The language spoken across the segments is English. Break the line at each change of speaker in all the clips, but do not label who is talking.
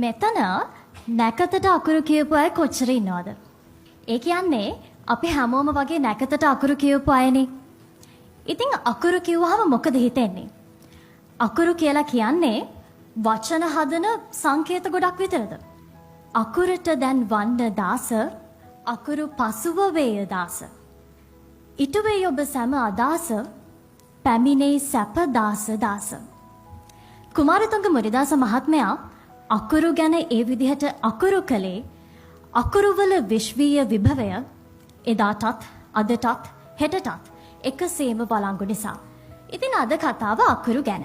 මෙතන නැකතට අකුරු කියපු අය කොච්චර ඉන්නවද? ඒ කියන්නේ අපි හැමෝම වගේ නැකතට අකුරු කියපු අයනේ. ඉතින් අකුරු කිව්වහම මොකද හිතෙන්නේ? අකුරු කියලා කියන්නේ වචන හදන සංකේත ගොඩක් විතරද? අකුරට දැන් වන්න දාස, අකුරු පසුව වේය දාස. ඉටුවේ ඔබ සැම අදාස, පැමිණේ සැප දාස දාස. කුමාරතුංග මුනිදාස මහත්මයා අකුරු ගැන ඒ විදිහට අකුරු කළේ අකුරුවල විශ්වීය විභවය එදාටත් අදටත් හෙටටත් එකසේම බලංගු නිසා. ඉතින් අද කතාව අකුරු ගැන.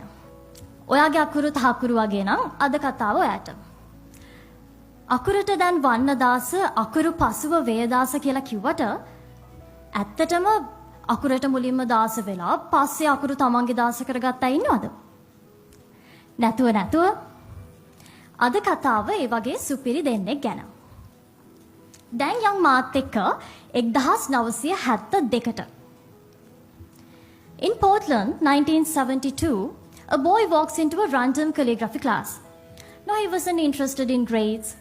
ඔයාගේ අකුරු තහකුරු වගේ නම් අද කතාව ඔයාට. අකුරට දැන් වන්න දාස අකුරු පසුව වේදාස කියලා කිව්වට ඇත්තටම අකුරට මුලින්ම දාස වෙලා පස්සේ අකුරු තමන්ගේ දාස කරගත්තා ඉන්නවද? නැතුව අද කතාව ඒ වගේ සුපිරි දෙන්නෙක් ගැන. දැන් යම් මාත් එක්ක 1972ට. In Portland, 1972, a boy walks into a random calligraphy class. Now he wasn't interested in grades.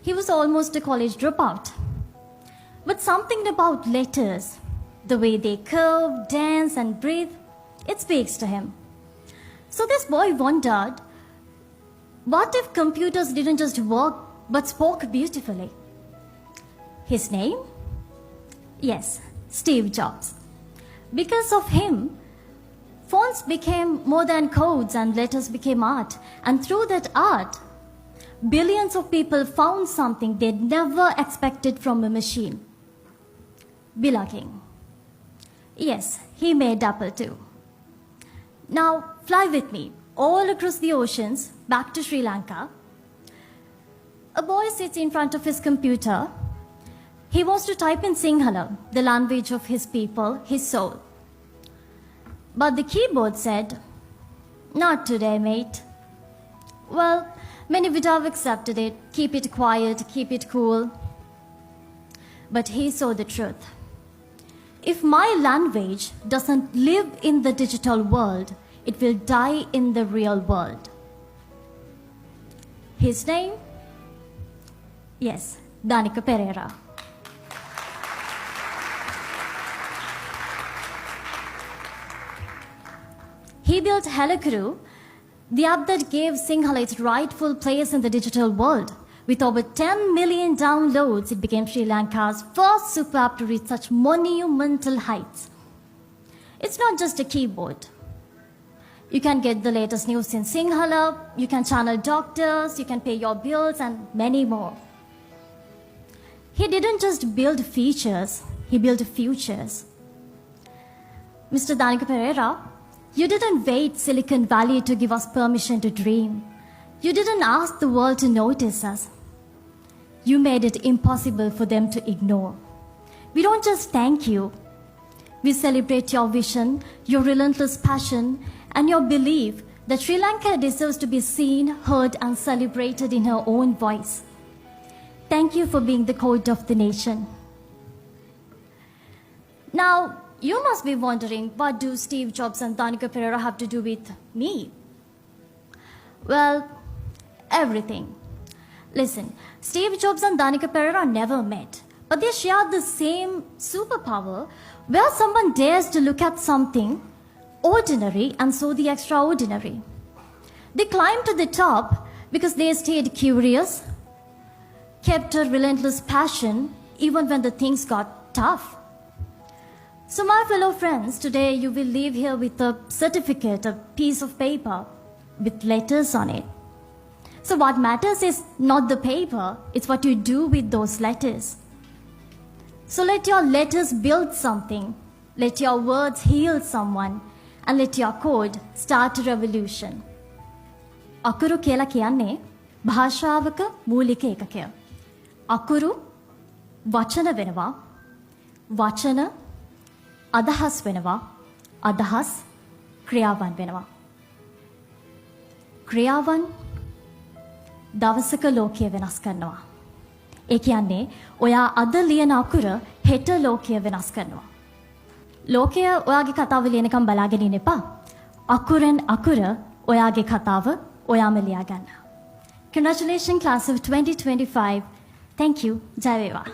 He was almost a college dropout. But something about letters, the way they curve, dance and breathe, it speaks to him. So this boy wondered, what if computers didn't just work but spoke beautifully? His name? Yes, Steve Jobs. Because of him, phones became more than codes and letters became art. And through that art, billions of people found something they'd never expected from a machine. Bilaging. Yes, he made Apple too. Now, fly with me all across the oceans back to Sri Lanka. A boy sits in front of his computer. He wants to type in Sinhala, the language of his people, his soul. But the keyboard said, "Not today, mate." Well, many would have accepted it, keep it quiet, keep it cool. But he saw the truth. If my language doesn't live in the digital world, it will die in the real world. His name? Yes, Danica Pereira. He built Helakuru, the app that gave Sinhala its rightful place in the digital world. With over 10 million downloads, it became Sri Lanka's first super app to reach such monumental heights. It's not just a keyboard. You can get the latest news in Sinhala, you can channel doctors, you can pay your bills, and many more. He didn't just build features, he built futures. Mr. Danica Pereira, you didn't wait Silicon Valley to give us permission to dream. You didn't ask the world to notice us. You made it impossible for them to ignore. We don't just thank you. We celebrate your vision, your relentless passion, and your belief that Sri Lanka deserves to be seen, heard, and celebrated in her own voice. Thank you for being the code of the nation. Now, you must be wondering, what do Steve Jobs and Danica Pereira have to do with me? Well, everything. Listen, Steve Jobs and Danica Pereira never met, but they share the same superpower where someone dares to look at something ordinary and saw the extraordinary. They climbed to the top because they stayed curious, kept a relentless passion even when the things got tough. So my fellow friends, today you will leave here with a certificate, a piece of paper with letters on it. So what matters is not the paper, it's what you do with those letters. So let your letters build something, let your words heal someone, and let your code start a revolution. අකුරු කියලා කියන්නේ භාෂාවක මූලික ඒකකය. අකුරු වචන වෙනවා, වචන අදහස් වෙනවා, අදහස් ක්‍රියාවන් වෙනවා. ක්‍රියාවන් දවසක ලෝකය වෙනස් කරනවා. ඒ කියන්නේ ඔයා අද ලියන අකුර හෙට ලෝකය වෙනස් කරනවා. ලෝකය ඔයාගේ කතාව ලියනකම් බලාගෙන ඉන්න එපා. අකුරෙන් අකුර ඔයාගේ කතාව ඔයාම ලියා ගන්න. Congratulations class of 2025. Thank you. ජය වේවා.